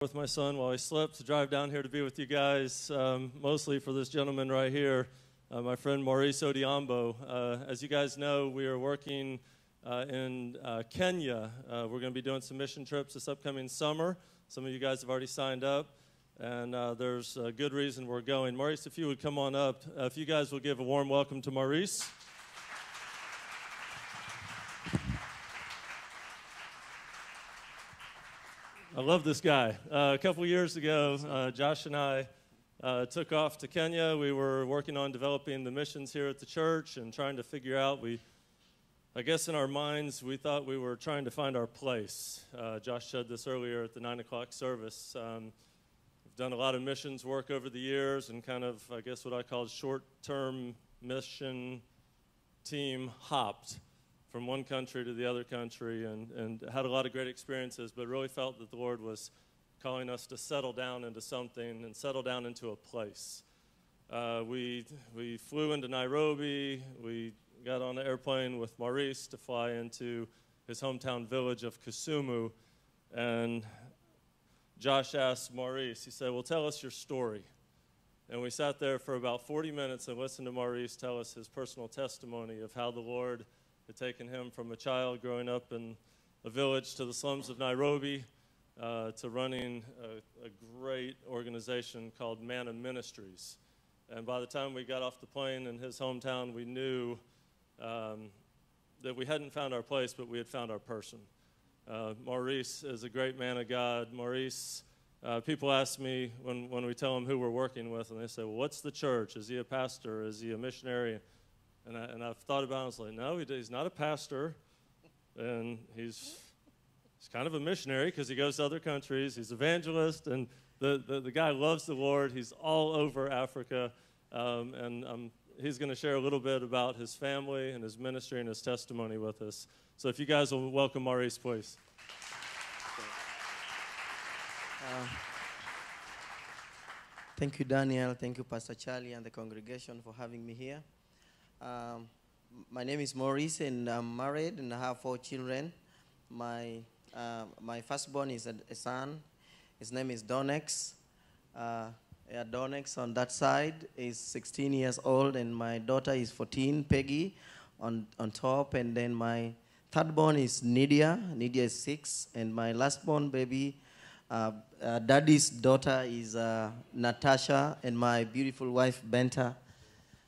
With my son while he slept to drive down here to be with you guys, mostly for this gentleman right here, my friend Maurice Testimony. As you guys know, we are working in Kenya. We're going to be doing some mission trips this upcoming summer. Some of you guys have already signed up, and there's a good reason we're going. Maurice, if you would come on up, if you guys will give a warm welcome to Maurice. I love this guy. A couple years ago, Josh and I took off to Kenya. We were working on developing the missions here at the church and trying to figure out, I guess in our minds, we thought we were trying to find our place. Josh said this earlier at the 9 o'clock service. We've done a lot of missions work over the years and kind of, I guess what I call short-term mission team hopped from one country to the other country and had a lot of great experiences, but really felt that the Lord was calling us to settle down into something and settle down into a place. We flew into Nairobi. We got on an airplane with Maurice to fly into his hometown village of Kisumu, and Josh asked Maurice, he said, well, tell us your story. And we sat there for about 40 minutes and listened to Maurice tell us his personal testimony of how the Lord had taken him from a child growing up in a village to the slums of Nairobi to running a great organization called Manna Ministries. And by the time we got off the plane in his hometown, we knew that we hadn't found our place, but we had found our person. Maurice is a great man of God. Maurice, people ask me when we tell them who we're working with, and they say, well, what's the church? Is he a pastor? Is he a missionary? And I've thought about it, I was like, no, he's not a pastor, and he's kind of a missionary because he goes to other countries. He's evangelist, and the guy loves the Lord. He's all over Africa, and he's going to share a little bit about his family and his ministry and his testimony with us. So if you guys will welcome Maurice, please. Thank you, Daniel. Thank you, Pastor Charlie, and the congregation for having me here. My name is Maurice, and I'm married, and I have 4 children. My firstborn is a son. His name is Donex. Donex on that side is 16 years old, and my daughter is 14, Peggy, on top. And then my thirdborn is Nydia. Nydia is 6, and my lastborn baby, daddy's daughter is Natasha, and my beautiful wife, Benta.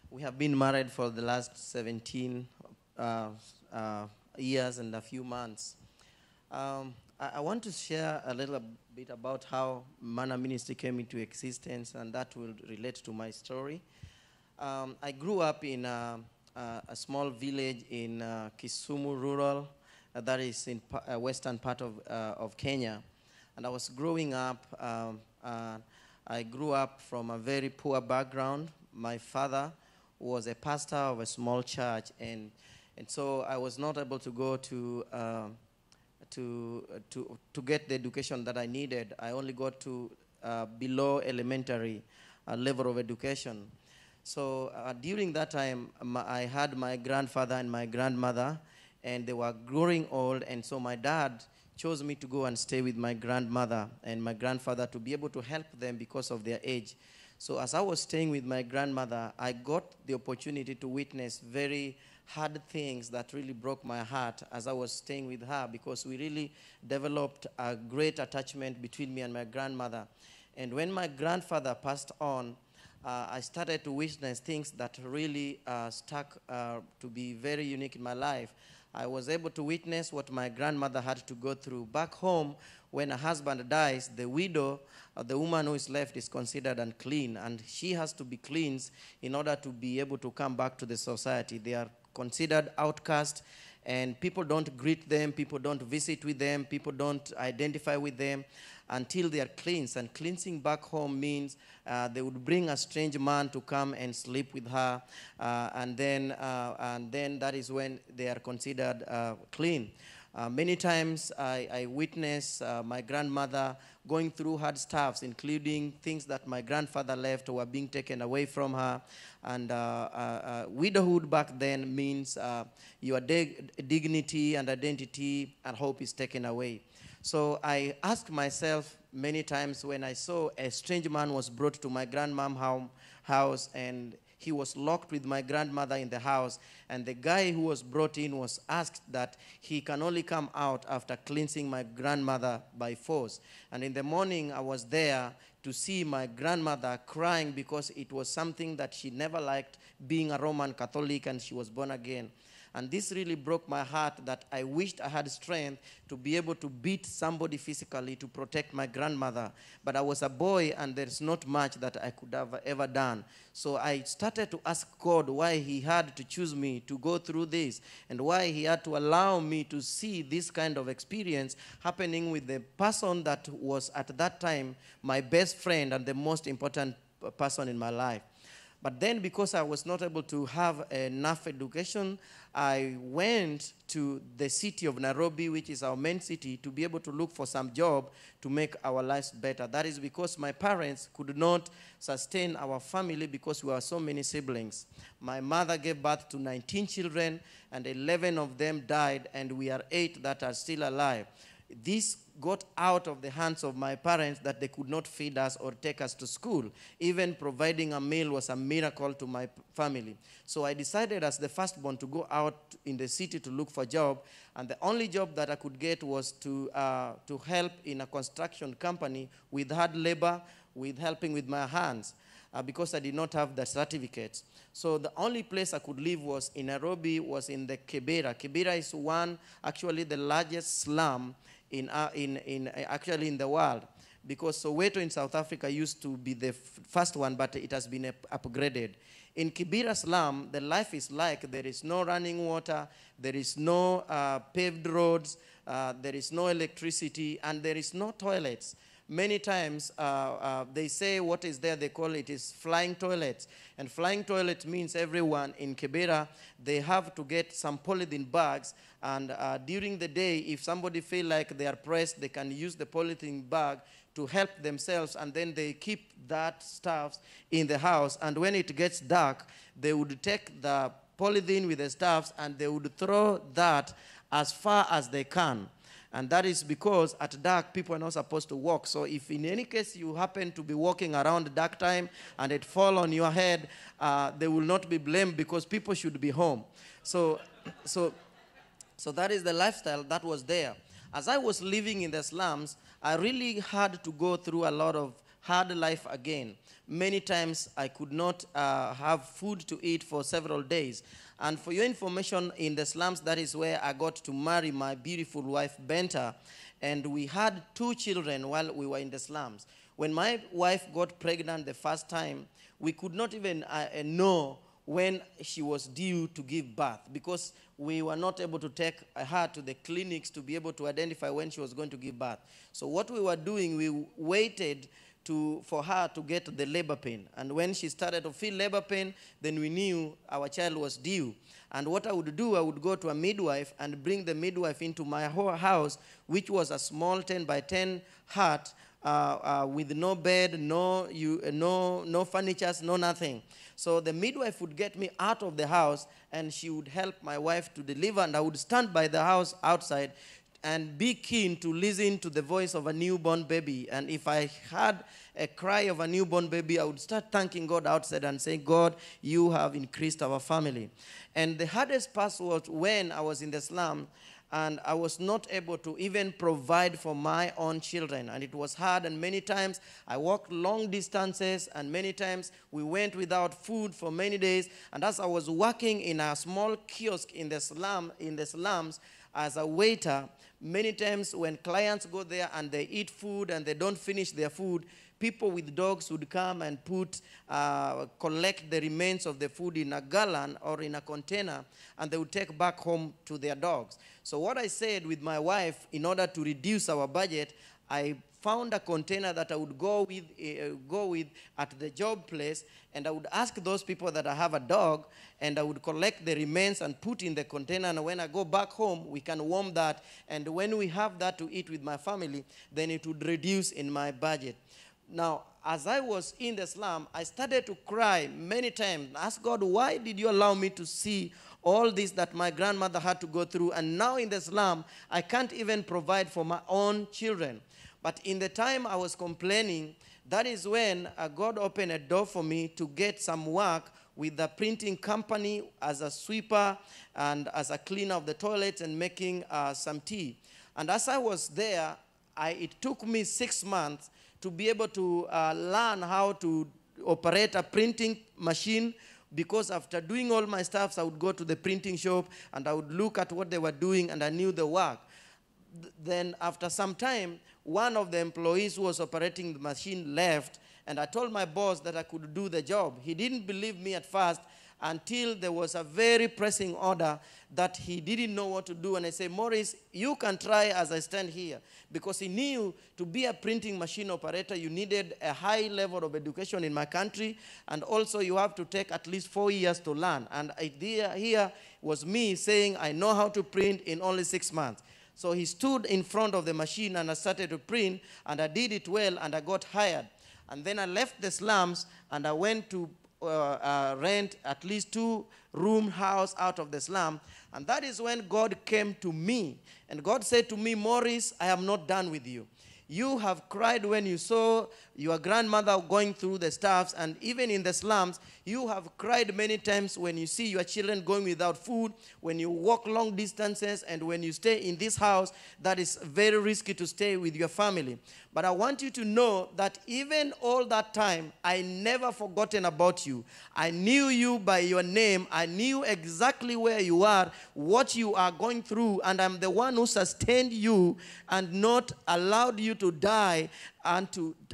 We have been married for the last 17 years and a few months. I want to share a little bit about how Manna Ministry came into existence, and that will relate to my story. I grew up in a small village in Kisumu rural, that is in western part of Kenya. And I was growing up, I grew up from a very poor background. My father was a pastor of a small church, and so I was not able to go to get the education that I needed. I only got to below elementary level of education. So during that time, I had my grandfather and my grandmother, and they were growing old, and so my dad chose me to go and stay with my grandmother and my grandfather to be able to help them because of their age. So as I was staying with my grandmother, I got the opportunity to witness very hard things that really broke my heart as I was staying with her, because we really developed a great attachment between me and my grandmother. And when my grandfather passed on, I started to witness things that really stuck to be very unique in my life. I was able to witness what my grandmother had to go through. Back home, when a husband dies, the widow, the woman who is left, is considered unclean, and she has to be cleansed in order to be able to come back to the society. They are considered outcast, and people don't greet them, people don't visit with them, people don't identify with them until they are cleansed. And cleansing back home means they would bring a strange man to come and sleep with her, and then that is when they are considered clean. Many times I witness my grandmother going through hard stuffs, including things that my grandfather left were being taken away from her. And widowhood back then means your dignity and identity and hope is taken away. So I asked myself many times when I saw a strange man was brought to my grandmom's house, and he was locked with my grandmother in the house, and the guy who was brought in was asked that he can only come out after cleansing my grandmother by force. And in the morning, I was there to see my grandmother crying because it was something that she never liked, being a Roman Catholic, and she was born again. And this really broke my heart, that I wished I had strength to be able to beat somebody physically to protect my grandmother. But I was a boy, and there's not much that I could have ever done. So I started to ask God why he had to choose me to go through this, and why he had to allow me to see this kind of experience happening with the person that was at that time my best friend and the most important person in my life. But then, because I was not able to have enough education, I went to the city of Nairobi, which is our main city, to be able to look for some job to make our lives better. That is because my parents could not sustain our family because we were so many siblings. My mother gave birth to 19 children, and 11 of them died, and we are 8 that are still alive. This got out of the hands of my parents, that they could not feed us or take us to school. Even providing a meal was a miracle to my family. So I decided as the firstborn to go out in the city to look for a job, and the only job that I could get was to help in a construction company with hard labor, with helping with my hands. Because I did not have the certificates. So the only place I could live was in Nairobi, was in the Kibera. Kibera is actually the largest slum actually in the world, because Soweto in South Africa used to be the first one, but it has been upgraded. In Kibera slum, the life is like there is no running water, there is no paved roads, there is no electricity, and there is no toilets. Many times they say what is there, they call it is flying toilets. And flying toilet means everyone in Kibera, they have to get some polythene bags, and during the day, if somebody feel like they are pressed, they can use the polythene bag to help themselves, and then they keep that stuff in the house. And when it gets dark, they would take the polythene with the stuffs, and they would throw that as far as they can. And that is because at dark, people are not supposed to walk. So if in any case you happen to be walking around dark time and it fall on your head, they will not be blamed, because people should be home. So that is the lifestyle that was there. As I was living in the slums, I really had to go through a lot of hard life again. Many times I could not have food to eat for several days. And for your information, in the slums, that is where I got to marry my beautiful wife, Benta. And we had 2 children while we were in the slums. When my wife got pregnant the first time, we could not even know when she was due to give birth, because we were not able to take her to the clinics to be able to identify when she was going to give birth. So what we were doing, we waited for her to get the labor pain. And when she started to feel labor pain, then we knew our child was due. And what I would do, I would go to a midwife and bring the midwife into my house, which was a small 10 by 10 hut with no bed, no furniture, no nothing. So the midwife would get me out of the house, and she would help my wife to deliver, and I would stand by the house outside and be keen to listen to the voice of a newborn baby. And if I had a cry of a newborn baby, I would start thanking God outside and say, God, you have increased our family. And the hardest part was when I was in the slum, and I was not able to even provide for my own children. And it was hard, and many times I walked long distances, and many times we went without food for many days. And as I was working in a small kiosk in the slums as a waiter, many times when clients go there and they eat food and they don't finish their food, people with dogs would come and collect the remains of the food in a gallon or in a container, and they would take back home to their dogs. So what I said with my wife, in order to reduce our budget, I found a container that I would go with at the job place, and I would ask those people that I have a dog, and I would collect the remains and put in the container, and when I go back home, we can warm that, and when we have that to eat with my family, then it would reduce in my budget. Now, as I was in the slum, I started to cry many times, ask God, why did you allow me to see all this that my grandmother had to go through, and now in the slum, I can't even provide for my own children. But in the time I was complaining, that is when God opened a door for me to get some work with the printing company as a sweeper and as a cleaner of the toilets and making some tea. And as I was there, it took me 6 months to be able to learn how to operate a printing machine, because after doing all my stuff, I would go to the printing shop and I would look at what they were doing and I knew the work. Then after some time, one of the employees who was operating the machine left, and I told my boss that I could do the job. He didn't believe me at first until there was a very pressing order that he didn't know what to do. And I said, Maurice, you can try as I stand here. Because he knew to be a printing machine operator, you needed a high level of education in my country, and also you have to take at least 4 years to learn. And idea here was me saying, I know how to print in only 6 months. So he stood in front of the machine and I started to print, and I did it well and I got hired. And then I left the slums and I went to rent at least 2-room house out of the slum. And that is when God came to me. And God said to me, Maurice, I am not done with you. You have cried when you saw your grandmother going through the stuffs, and even in the slums, you have cried many times when you see your children going without food, when you walk long distances, and when you stay in this house that is very risky to stay with your family. But I want you to know that even all that time, I never forgotten about you. I knew you by your name. I knew exactly where you are, what you are going through, and I'm the one who sustained you and not allowed you to die and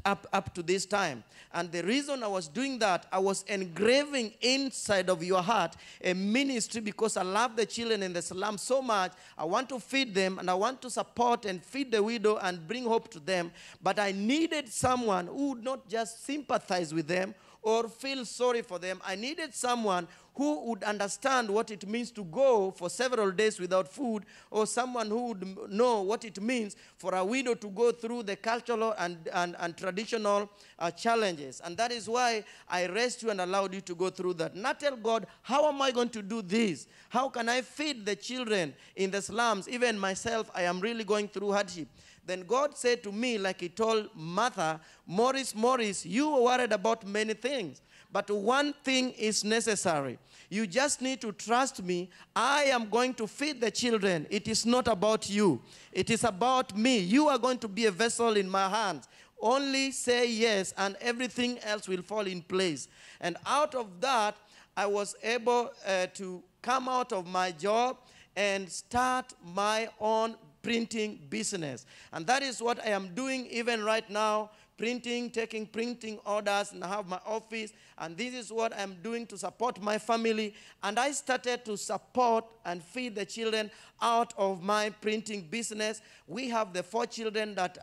up to this time. And the reason I was doing that, I was engraving inside of your heart a ministry, because I love the children in the slum so much. I want to feed them, and I want to support and feed the widow and bring hope to them. But I needed someone who would not just sympathize with them or feel sorry for them. I needed someone who would understand what it means to go for several days without food, or someone who would know what it means for a widow to go through the cultural and traditional challenges. And that is why I raised you and allowed you to go through that. Not tell God, how am I going to do this? How can I feed the children in the slums? Even myself, I am really going through hardship. Then God said to me, like he told Martha, Maurice, you were worried about many things, but one thing is necessary. You just need to trust me. I am going to feed the children. It is not about you. It is about me. You are going to be a vessel in my hands. Only say yes, and everything else will fall in place. And out of that, I was able to come out of my job and start my own printing business. And that is what I am doing even right now, taking printing orders, and I have my office, and this is what I'm doing to support my family. And I started to support and feed the children out of my printing business. We have the 4 children that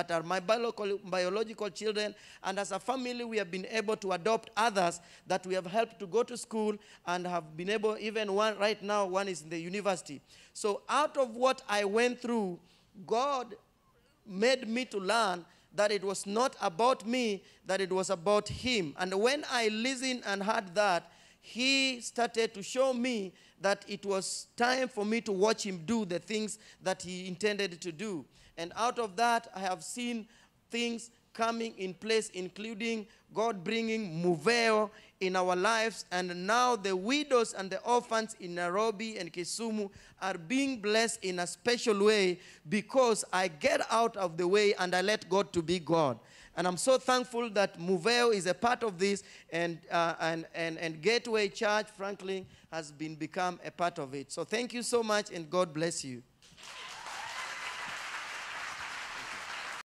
are my biological children, and as a family we have been able to adopt others that we have helped to go to school, and have been able, even one right now, one is in the university. So out of what I went through, God made me to learn that it was not about me, that it was about him. And when I listened and heard that, he started to show me that it was time for me to watch him do the things that he intended to do. And out of that, I have seen things coming in place, including God bringing Muveo in our lives. And now the widows and the orphans in Nairobi and Kisumu are being blessed in a special way, because I get out of the way and I let God to be God. And I'm so thankful that Muveo is a part of this, and Gateway Church, Franklin, has become a part of it. So thank you so much, and God bless you.